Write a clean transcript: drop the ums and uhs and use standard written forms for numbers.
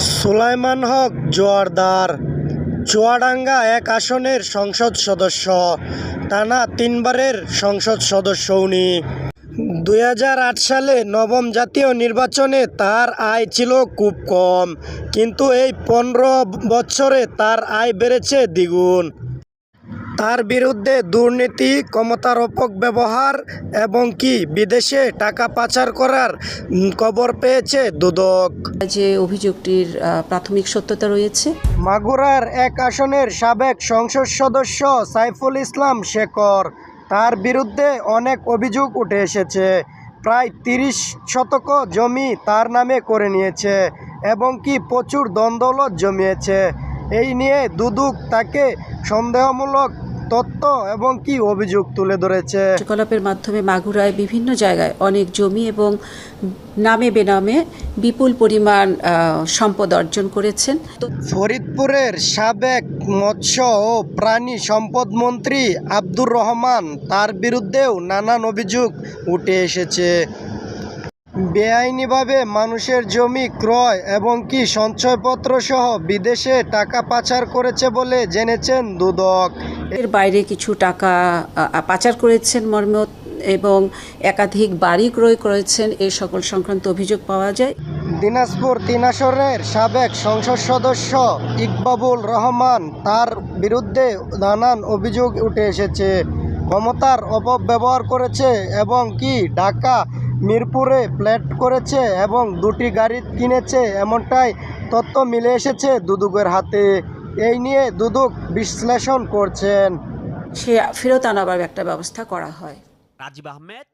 সুলাইমান হক জোয়ারদার চুয়াডাঙ্গা ১ আসনের সংসদ সদস্য, টানা ৩বারের সংসদ সদস্য উনি। ২০০৮ সালে নবম জাতীয় নির্বাচনে তার আয় ছিল খুব কম, কিন্তু এই ১৫ বছরে তার আয় বেড়েছে দ্বিগুণ। তার বিরুদ্ধে দুর্নীতি, ক্ষমতার অপব্যবহার এবং বিদেশে টাকা পাচার করার খবর পেয়েছে দুদক। যে অভিযোগটির প্রাথমিক সত্যতা রয়েছে। মাগুরার ১ আসনের সাবেক সংসদ সদস্য সাইফুল ইসলাম শেখর, তার বিরুদ্ধে অনেক অভিযোগ উঠে এসেছে। প্রায় ৩০ শতক জমি তার নামে করে নিয়েছে এবং প্রচুর ধনদৌলত জমিয়েছে। এই নিয়ে দুদক তাকে সন্দেহমূলক তথ্য এবং অভিযোগ তুলে ধরেছে। কার্যকলাপের মাধ্যমে মাগুরায় বিভিন্ন জায়গায় অনেক জমি এবং নামে বেনামে বিপুল পরিমাণ সম্পদ অর্জন করেছেন। ফরিদপুরের সাবেক মৎস্য ও প্রাণী সম্পদ মন্ত্রী আব্দুর রহমান, তার বিরুদ্ধেও নানান অভিযোগ উঠে এসেছে। বেআইনিভাবে মানুষের জমি ক্রয় এবং সঞ্চয়পত্র সহ বিদেশে টাকা পাচার করেছে বলে জেনেছেন দুদক। এর বাইরে কিছু টাকা পাচার করেছেন মর্মে এবং একাধিক বাড়ি ক্রয় করেছেন, এই সকল সংক্রান্ত অভিযোগ পাওয়া যায়। দিনাজপুর ৩ আসনের সাবেক সংসদ সদস্য ইকবাবুল রহমান, তার বিরুদ্ধে নানান অভিযোগ উঠে এসেছে। ক্ষমতার অপব্যবহার করেছে এবং ঢাকা মিরপুরে ফ্ল্যাট করেছে এবং ২টি গাড়ি কিনেছে, এমনটাই তথ্য মিলে এসেছে দুদকের হাতে। এই নিয়ে দুদক বিশ্লেষণ করছেন। সে ফেরত আনাবার একটা ব্যবস্থা করা হয়। রাজীব আহমেদ,